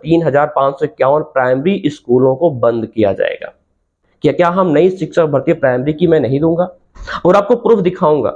3,551 primary स्कूलों को बंद किया जाएगा। क्या हम नई शिक्षक भर्ती प्राइमरी की मैं नहीं दूंगा और आपको प्रूफ दिखाऊंगा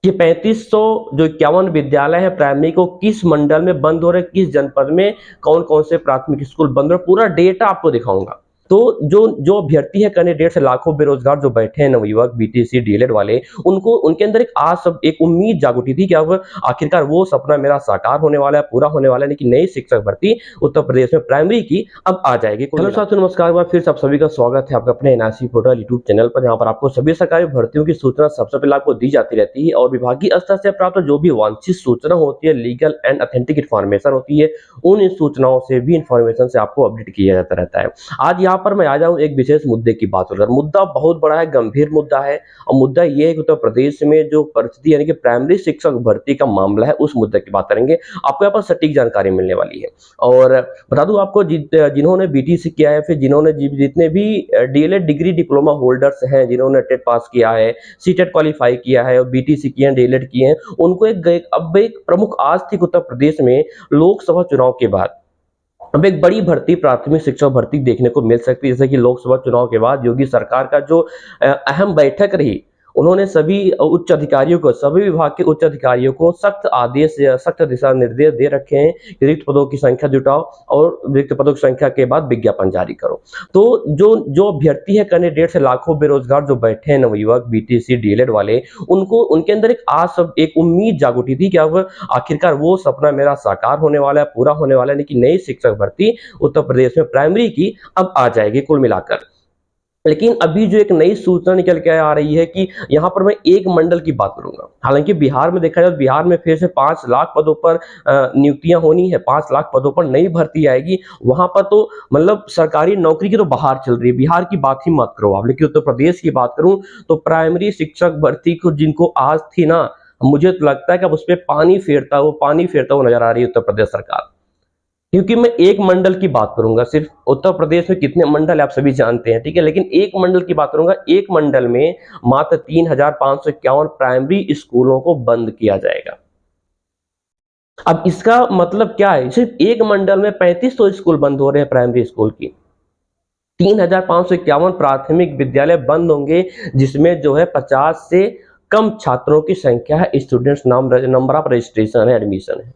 कि 3500 जो 51 विद्यालय है प्राइमरी को किस मंडल में बंद हो रहे, किस जनपद में कौन कौन से प्राथमिक स्कूल बंद हो रहे, पूरा डेटा आपको दिखाऊंगा। तो जो जो अभ्यर्थी है कैंडिडेट्स लाखों बेरोजगार जो बैठे हैं नवयुवक बीटीसी डीएलएड वाले, उनको उनके अंदर एक आस एक उम्मीद जाग उठी थी कि अब आखिरकार वो सपना मेरा साकार होने वाला है, पूरा होने वाला है, लेकिन नई शिक्षक भर्ती उत्तर प्रदेश में प्राइमरी की अब आ जाएगी। हेलो साथियों, नमस्कार, एक बार फिर से आप सभी का स्वागत है आपके अपने एनआरसी पोर्टल यूट्यूब चैनल पर, जहां पर आपको सभी सरकारी भर्तियों की सूचना सबसे पहले आपको दी जाती रहती है और विभागीय स्तर से प्राप्त जो भी वांछित सूचना होती है, लीगल एंड ऑथेंटिक इन्फॉर्मेशन होती है, उन सूचनाओं से भी इन्फॉर्मेशन से आपको अपडेट किया जाता रहता है। आज यहाँ पर मैं आ जाऊँ एक विशेष मुद्दे की बात कर, मुद्दा बहुत बड़ा है, गंभीर मुद्दा है और मुद्दा ये है कि उत्तर प्रदेश में जो परिस्थिति यानी कि प्राइमरी शिक्षक भर्ती का मामला है, उस मुद्दे की बात करेंगे। आपको यहाँ पर सटीक जानकारी मिलने वाली है और बता दूं आपको जिन्होंने बीटीसी किया है, फिर जिन्होंने जितने भी डीएलएड डिग्री डिप्लोमा होल्डर्स हैं, जिन्होंने टेट पास किया है, सीटेट क्वालिफाई किया है और बीटीसी किए हैं, डीएलएड किए हैं, उनको अब एक प्रमुख आज थी उत्तर प्रदेश में लोकसभा चुनाव के बाद अब एक बड़ी भर्ती प्राथमिक शिक्षक भर्ती देखने को मिल सकती है। जैसे कि लोकसभा चुनाव के बाद योगी सरकार का जो अहम बैठक रही, उन्होंने सभी उच्च अधिकारियों को, सभी विभाग के उच्च अधिकारियों को सख्त आदेश या सख्त दिशा निर्देश दे रखे हैं कि रिक्त पदों की संख्या जुटाओ और रिक्त पदों की संख्या के बाद विज्ञापन जारी करो। तो जो अभ्यर्थी है कैंडिडेट्स लाखों बेरोजगार जो बैठे हैं नवयुवक बीटीसी डीएलएड वाले, उनको उनके अंदर एक आस एक उम्मीद जाग उठी थी कि अब आखिरकार वो सपना मेरा साकार होने वाला है, पूरा होने वाला है, लेकिन नई शिक्षक भर्ती उत्तर प्रदेश में प्राइमरी की अब आ जाएगी कुल मिलाकर। लेकिन अभी जो एक नई सूचना निकल के आ रही है कि यहाँ पर मैं एक मंडल की बात करूंगा। हालांकि बिहार में देखा जाए तो बिहार में फिर से 5 लाख पदों पर नियुक्तियां होनी है, 5 लाख पदों पर नई भर्ती आएगी। वहां पर तो मतलब सरकारी नौकरी की तो बहार चल रही है, बिहार की बात ही मत करो आप। लेकिन उत्तर प्रदेश की बात करूं तो प्राइमरी शिक्षक भर्ती को जिनको आज थी ना, मुझे तो लगता है कि अब उस पर पानी फेरता हुआ नजर आ रही है उत्तर प्रदेश सरकार। क्योंकि मैं एक मंडल की बात करूंगा, सिर्फ उत्तर प्रदेश में कितने मंडल है आप सभी जानते हैं, ठीक है, लेकिन एक मंडल की बात करूंगा। एक मंडल में मात्र 3,551 प्राइमरी स्कूलों को बंद किया जाएगा। अब इसका मतलब क्या है? सिर्फ एक मंडल में 3500 स्कूल बंद हो रहे हैं प्राइमरी स्कूल की, 3,551 प्राथमिक विद्यालय बंद होंगे, जिसमें जो है 50 से कम छात्रों की संख्या है, स्टूडेंट्स नंबर ऑफ रजिस्ट्रेशन है, एडमिशन है।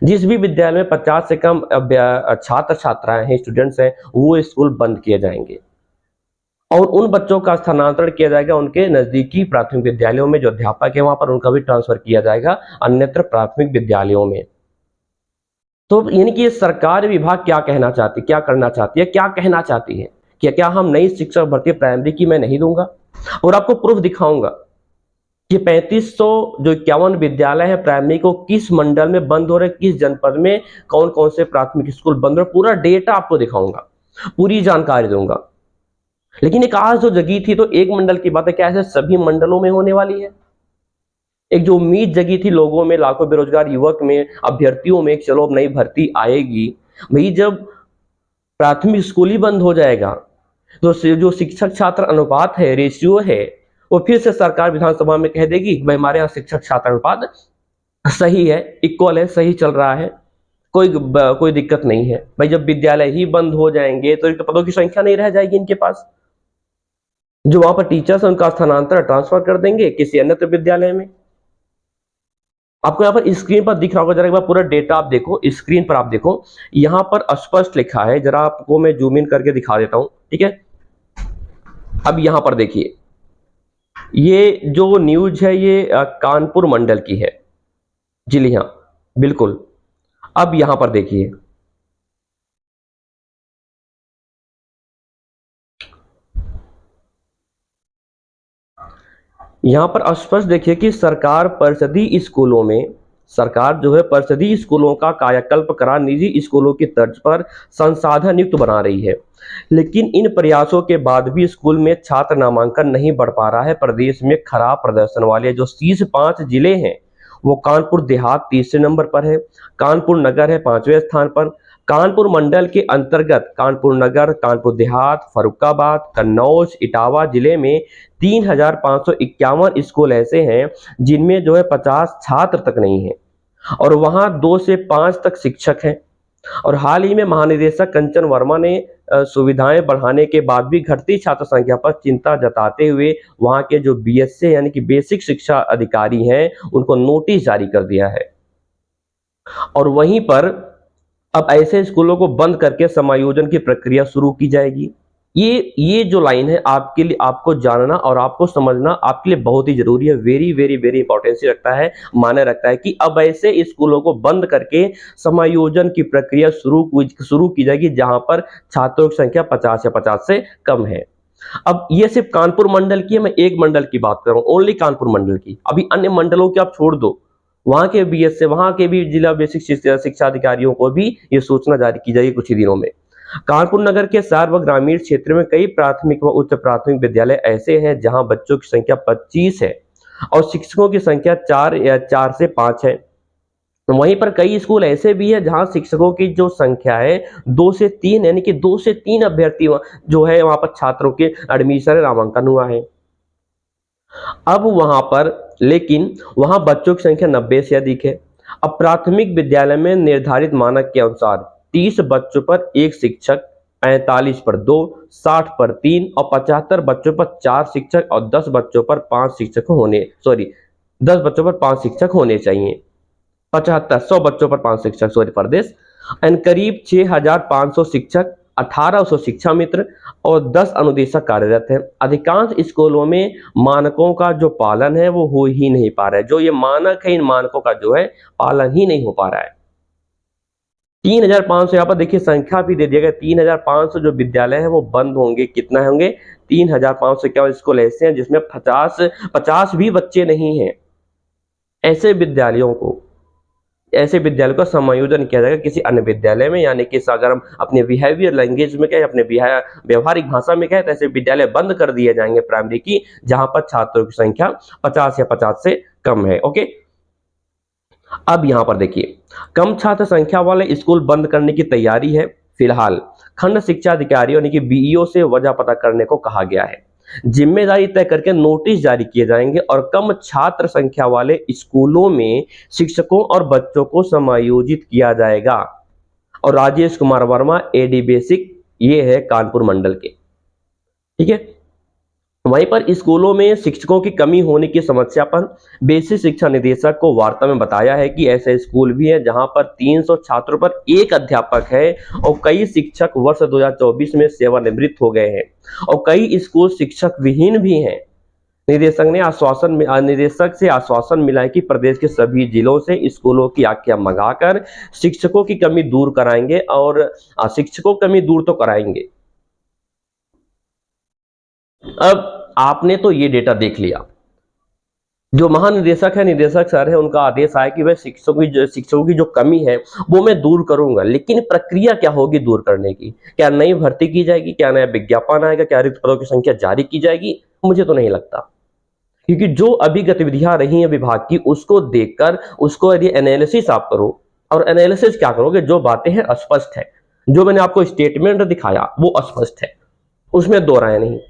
जिस भी विद्यालय में 50 से कम छात्र छात्राएं हैं, स्टूडेंट्स हैं, वो स्कूल बंद किए जाएंगे और उन बच्चों का स्थानांतरण किया जाएगा उनके नजदीकी प्राथमिक विद्यालयों में। जो अध्यापक है वहां पर उनका भी ट्रांसफर किया जाएगा अन्यत्र प्राथमिक विद्यालयों में। तो यानी कि ये सरकार विभाग क्या कहना चाहती, क्या करना चाहती है, क्या कहना चाहती है कि क्या हम नई शिक्षक भर्ती प्राइमरी की मैं नहीं दूंगा और आपको प्रूफ दिखाऊंगा कि 3500 जो 51 विद्यालय है प्राइमरी को किस मंडल में बंद हो रहे, किस जनपद में कौन कौन से प्राथमिक स्कूल बंद हो रहे, पूरा डेटा आपको दिखाऊंगा, पूरी जानकारी दूंगा। लेकिन एक आज जो जगी थी, तो एक मंडल की बात है, क्या ऐसे सभी मंडलों में होने वाली है? एक जो उम्मीद जगी थी लोगों में, लाखों बेरोजगार युवक में, अभ्यर्थियों में, चलो अब नई भर्ती आएगी। भाई जब प्राथमिक स्कूल ही बंद हो जाएगा तो जो शिक्षक छात्र अनुपात है, रेशियो है, वो फिर से सरकार विधानसभा में कह देगी भाई हमारे यहाँ शिक्षक छात्र अनुपात सही है, इक्वल है, सही चल रहा है, कोई दिक्कत नहीं है। भाई जब विद्यालय ही बंद हो जाएंगे तो पदों की संख्या नहीं रह जाएगी इनके पास। जो वहां पर टीचर्स है उनका स्थानांतरण ट्रांसफर कर देंगे किसी अन्य विद्यालय में। आपको यहाँ पर स्क्रीन पर दिख रहा होगा, जरा एक बार पूरा डेटा आप देखो, स्क्रीन पर आप देखो, यहाँ पर स्पष्ट लिखा है, जरा आपको मैं जूम इन करके दिखा देता हूं, ठीक है। अब यहाँ पर देखिए, ये जो न्यूज है ये कानपुर मंडल की है, जी हाँ बिल्कुल। अब यहां पर देखिए, यहां पर स्पष्ट देखिए कि सरकार परिषदीय स्कूलों में, सरकार जो है परिषदीय स्कूलों का कायाकल्प करा निजी स्कूलों की तर्ज पर संसाधन युक्त बना रही है। लेकिन इन प्रयासों के बाद भी स्कूल में छात्र नामांकन नहीं बढ़ पा रहा है। प्रदेश में खराब प्रदर्शन वाले जो शीर्ष 5 जिले हैं, वो कानपुर देहात तीसरे नंबर पर है, कानपुर नगर है 5वें स्थान पर। कानपुर मंडल के अंतर्गत कानपुर नगर, कानपुर देहात, फर्रुखाबाद, कन्नौज, इटावा जिले में 3,551 स्कूल ऐसे हैं जिनमें जो है 50 छात्र तक नहीं है और वहां 2 से 5 तक शिक्षक हैं। और हाल ही में महानिदेशक कंचन वर्मा ने सुविधाएं बढ़ाने के बाद भी घटती छात्र संख्या पर चिंता जताते हुए वहां के जो बीएसए यानी कि बेसिक शिक्षा अधिकारी हैं उनको नोटिस जारी कर दिया है। और वहीं पर अब ऐसे स्कूलों को बंद करके समायोजन की प्रक्रिया शुरू की जाएगी। ये जो लाइन है आपके लिए, आपको जानना और आपको समझना आपके लिए बहुत ही जरूरी है। वेरी वेरी वेरी इंपॉर्टेंस रखता है, माने रखता है कि अब ऐसे स्कूलों को बंद करके समायोजन की प्रक्रिया शुरू की जाएगी जहां पर छात्रों की संख्या 50 या 50 से कम है। अब ये सिर्फ कानपुर मंडल की है, मैं एक मंडल की बात कर रहा हूं, ओनली कानपुर मंडल की। अभी अन्य मंडलों की आप छोड़ दो, वहां के बीएस से वहां के भी जिला बेसिक शिक्षा अधिकारियों को भी ये सूचना जारी की जाएगी कुछ ही दिनों में। कानपुर नगर के शहर व ग्रामीण क्षेत्र में कई प्राथमिक व उच्च प्राथमिक विद्यालय ऐसे हैं जहां बच्चों की संख्या 25 है और शिक्षकों की संख्या 4 से 5 है। वहीं पर कई स्कूल ऐसे भी है जहां शिक्षकों की जो संख्या है 2 से 3, यानी कि 2 से 3 अभ्यर्थी जो है वहां पर छात्रों के एडमिशन नामांकन हुआ है। अब वहां पर लेकिन वहां बच्चों की संख्या 90 से अधिक है। अब प्राथमिक विद्यालय में निर्धारित मानक के अनुसार 30 बच्चों पर एक शिक्षक, 45 पर 2, 60 पर 3 और 75 बच्चों पर 4 शिक्षक और 10 बच्चों पर 5 शिक्षक होने 10 बच्चों पर 5 शिक्षक होने चाहिए। 75 100 बच्चों पर 5 शिक्षक, सॉरी फॉर दिस। एंड करीब 6500 शिक्षक, 1800 शिक्षा मित्र और 10 अनुदेशक कार्यरत हैं। अधिकांश स्कूलों में मानकों का जो पालन है वो हो ही नहीं पा रहा है। जो ये मानक है इन मानकों का जो है पालन ही नहीं हो पा रहा है। 3500 यहाँ पर देखिए संख्या भी दे दिया गया। 3500 जो विद्यालय है वो बंद होंगे। कितना होंगे? 3500 क्या स्कूल ऐसे हैं जिसमें 50 भी बच्चे नहीं हैं। ऐसे विद्यालयों का समायोजन किया जाएगा किसी अन्य विद्यालय में, यानी कि अगर हम अपने बिहेवियर लैंग्वेज में कहें, अपने व्यवहारिक भाषा में कहें, तो ऐसे विद्यालय बंद कर दिए जाएंगे प्राइमरी की जहां पर छात्रों की संख्या 50 या 50 से कम है। ओके, अब यहां पर देखिए कम छात्र संख्या वाले स्कूल बंद करने की तैयारी है। फिलहाल खंड शिक्षा अधिकारी यानी कि बीईओ से वजह पता करने को कहा गया है। जिम्मेदारी तय करके नोटिस जारी किए जाएंगे और कम छात्र संख्या वाले स्कूलों में शिक्षकों और बच्चों को समायोजित किया जाएगा। और राजेश कुमार वर्मा, एडी बेसिक, ये है कानपुर मंडल के, ठीक है। वहीं पर स्कूलों में शिक्षकों की कमी होने की समस्या पर बेसिक शिक्षा निदेशक को वार्ता में बताया है कि ऐसे स्कूल भी हैं जहां पर 300 छात्रों पर एक अध्यापक है और कई शिक्षक वर्ष 2024 में सेवानिवृत्त हो गए हैं और कई स्कूल शिक्षक विहीन भी हैं। निदेशक से आश्वासन मिला है कि प्रदेश के सभी जिलों से स्कूलों की आख्या मंगाकर शिक्षकों की कमी दूर कराएंगे और शिक्षकों की कमी दूर तो कराएंगे। अब आपने तो ये डेटा देख लिया। जो महानिदेशक है, निदेशक सर है, उनका आदेश आया कि वह शिक्षकों की जो कमी है वो मैं दूर करूंगा, लेकिन प्रक्रिया क्या होगी दूर करने की? क्या नई भर्ती की जाएगी? क्या नया विज्ञापन आएगा? क्या रिक्त पदों की संख्या जारी की जाएगी? मुझे तो नहीं लगता, क्योंकि जो अभी गतिविधियां रही हैं विभाग की उसको देखकर उसको यदि एनालिसिस आप करो, और एनालिसिस क्या करोगे? जो बातें हैं अस्पष्ट है, जो मैंने आपको स्टेटमेंट दिखाया वो अस्पष्ट है, उसमें दो राय नहीं।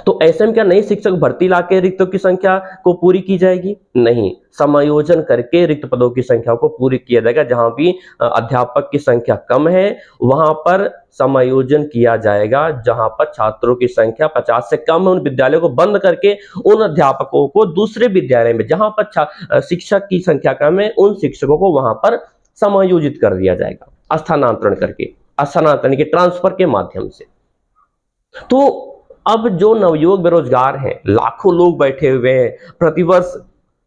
तो ऐसे में क्या नई शिक्षक भर्ती लाके रिक्तों की संख्या को पूरी की जाएगी? नहीं, समायोजन करके रिक्त पदों की संख्या को पूरी किया जाएगा। जहां भी अध्यापक की संख्या कम है वहां पर समायोजन किया जाएगा। जहां पर छात्रों की संख्या 50 से कम है उन विद्यालयों को बंद करके उन अध्यापकों को दूसरे विद्यालय में जहां पर शिक्षक की संख्या कम है उन शिक्षकों को वहां पर समायोजित कर दिया जाएगा, स्थानांतरण के ट्रांसफर के माध्यम से। तो अब जो नवयुवक बेरोजगार हैं, लाखों लोग बैठे हुए हैं, प्रतिवर्ष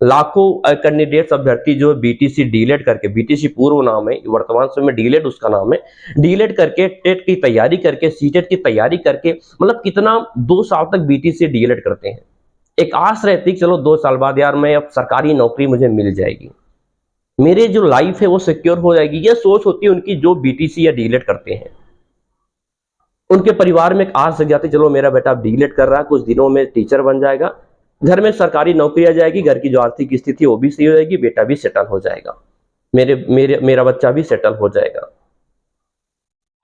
लाखों कैंडिडेट्स अभ्यर्थी जो बीटीसी डीलेट करके, बीटीसी पूर्व नाम है, वर्तमान समय में डीलेट उसका नाम है, डीलेट करके टेट की तैयारी करके, सीटेट की तैयारी करके, मतलब कितना 2 साल तक बीटीसी डीलेट करते हैं। एक आस रहती कि चलो 2 साल बाद यार मैं अब सरकारी नौकरी मुझे मिल जाएगी, मेरी जो लाइफ है वो सिक्योर हो जाएगी। यह सोच होती है उनकी जो बीटीसी या डीलेट करते हैं। उनके परिवार में एक आस जग जाती, चलो मेरा बेटा डीलेट कर रहा है, कुछ दिनों में टीचर बन जाएगा, घर में सरकारी नौकरी आ जाएगी, घर की जो आर्थिक स्थिति वो भी सही हो जाएगी, बेटा भी सेटल हो जाएगा, मेरा बच्चा भी सेटल हो जाएगा।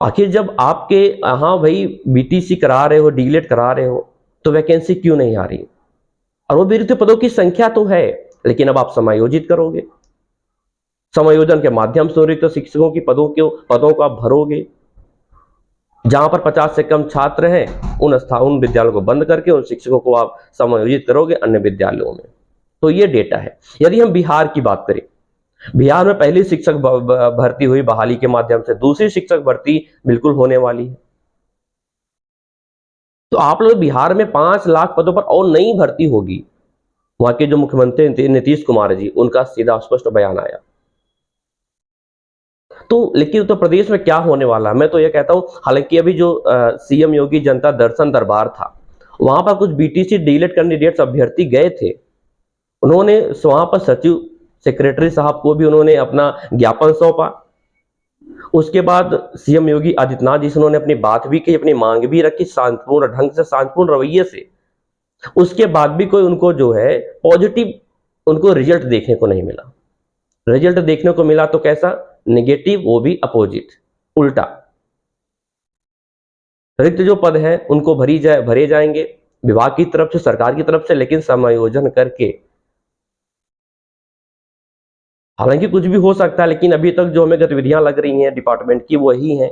आखिर जब आपके हाँ भाई बीटीसी करा रहे हो, डीलेट करा रहे हो, तो वैकेंसी क्यों नहीं आ रही? और वो रिक्त पदों की संख्या तो है, लेकिन अब आप समायोजित करोगे। समायोजन के माध्यम से रिक्त शिक्षकों की पदों को आप भरोगे। जहां पर 50 से कम छात्र हैं उन विद्यालयों को बंद करके उन शिक्षकों को आप समायोजित करोगे अन्य विद्यालयों में। तो ये डेटा है। यदि हम बिहार की बात करें, बिहार में पहली शिक्षक भर्ती हुई बहाली के माध्यम से, दूसरी शिक्षक भर्ती बिल्कुल होने वाली है। तो आप लोग बिहार में 5 लाख पदों पर और नई भर्ती होगी। वहां के जो मुख्यमंत्री नीतीश कुमार जी, उनका सीधा स्पष्ट बयान आया। तो लेकिन उत्तर प्रदेश में क्या होने वाला है, मैं तो ये कहता हूं, हालांकि अभी जो सीएम योगी जनता दर्शन दरबार था, वहां पर कुछ बीटीसी डीएलएड कैंडिडेट्स अभ्यर्थी गए थे। उन्होंने वहां पर सचिव सेक्रेटरी साहब को भी उन्होंने अपना ज्ञापन सौंपा। उसके बाद सीएम योगी आदित्यनाथ जी से उन्होंने अपनी बात भी कही, अपनी मांग भी रखी शांतिपूर्ण ढंग से, शांतिपूर्ण रवैये से। उसके बाद भी कोई उनको जो है पॉजिटिव उनको रिजल्ट देखने को नहीं मिला। रिजल्ट देखने को मिला तो कैसा, नेगेटिव, वो भी अपोजिट, उल्टा। रिक्त जो पद है उनको भरे जाएंगे विभाग की तरफ से, सरकार की तरफ से, लेकिन समायोजन करके। हालांकि कुछ भी हो सकता है, लेकिन अभी तक जो हमें गतिविधियां लग रही हैं डिपार्टमेंट की वही हैं।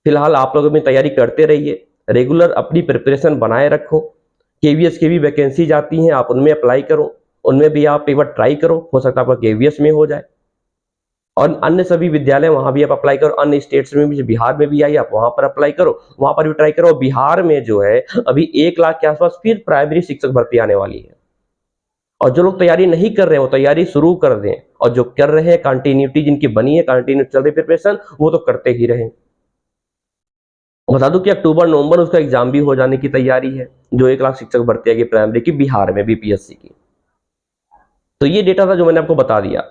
फिलहाल आप लोग अपनी तैयारी करते रहिए, रेगुलर अपनी प्रिपरेशन बनाए रखो। केवीएस की भी वैकेंसी जाती हैं, आप उनमें अप्लाई करो, उनमें भी आप एक बार ट्राई करो, हो सकता है आपका केवीएस में हो जाए। और अन्य सभी विद्यालय वहां भी आप अप्लाई करो, अन्य स्टेट्स में भी, बिहार में भी आई, आप वहां पर अप्लाई करो, वहां पर भी ट्राई करो। बिहार में जो है अभी 1 लाख के आसपास फिर प्राइमरी शिक्षक भर्ती आने वाली है। और जो लोग तैयारी नहीं कर रहे हैं वो तैयारी शुरू कर दें, और जो कर रहे हैं, कंटिन्यूटी जिनकी बनी है, कंटिन्यू चल रही प्रिपरेशन, वो तो करते ही रहें। बता दूं कि अक्टूबर नवंबर उसका एग्जाम भी हो जाने की तैयारी है, जो 1 लाख शिक्षक भर्ती आएगी प्राइमरी की बिहार में बीपीएससी की। तो ये डेटा था जो मैंने आपको बता दिया।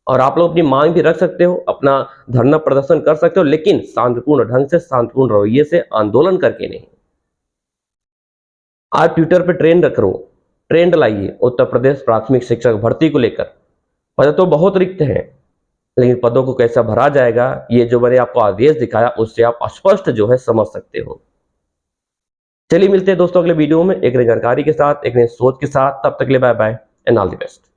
और आप लोग अपनी मांग भी रख सकते हो, अपना धरना प्रदर्शन कर सकते हो, लेकिन शांतिपूर्ण ढंग से, शांतिपूर्ण रवैये से, आंदोलन करके नहीं। आज ट्विटर पे ट्रेंड लाइए उत्तर प्रदेश प्राथमिक शिक्षक भर्ती को लेकर। पद तो बहुत रिक्त हैं, लेकिन पदों को कैसा भरा जाएगा, ये जो मैंने आपको आदेश दिखाया उससे आप स्पष्ट जो है समझ सकते हो। चलिए मिलते हैं दोस्तों अगले वीडियो में एक नई जानकारी के साथ, एक नई सोच के साथ। तब तक के लिए bye bye and all the best.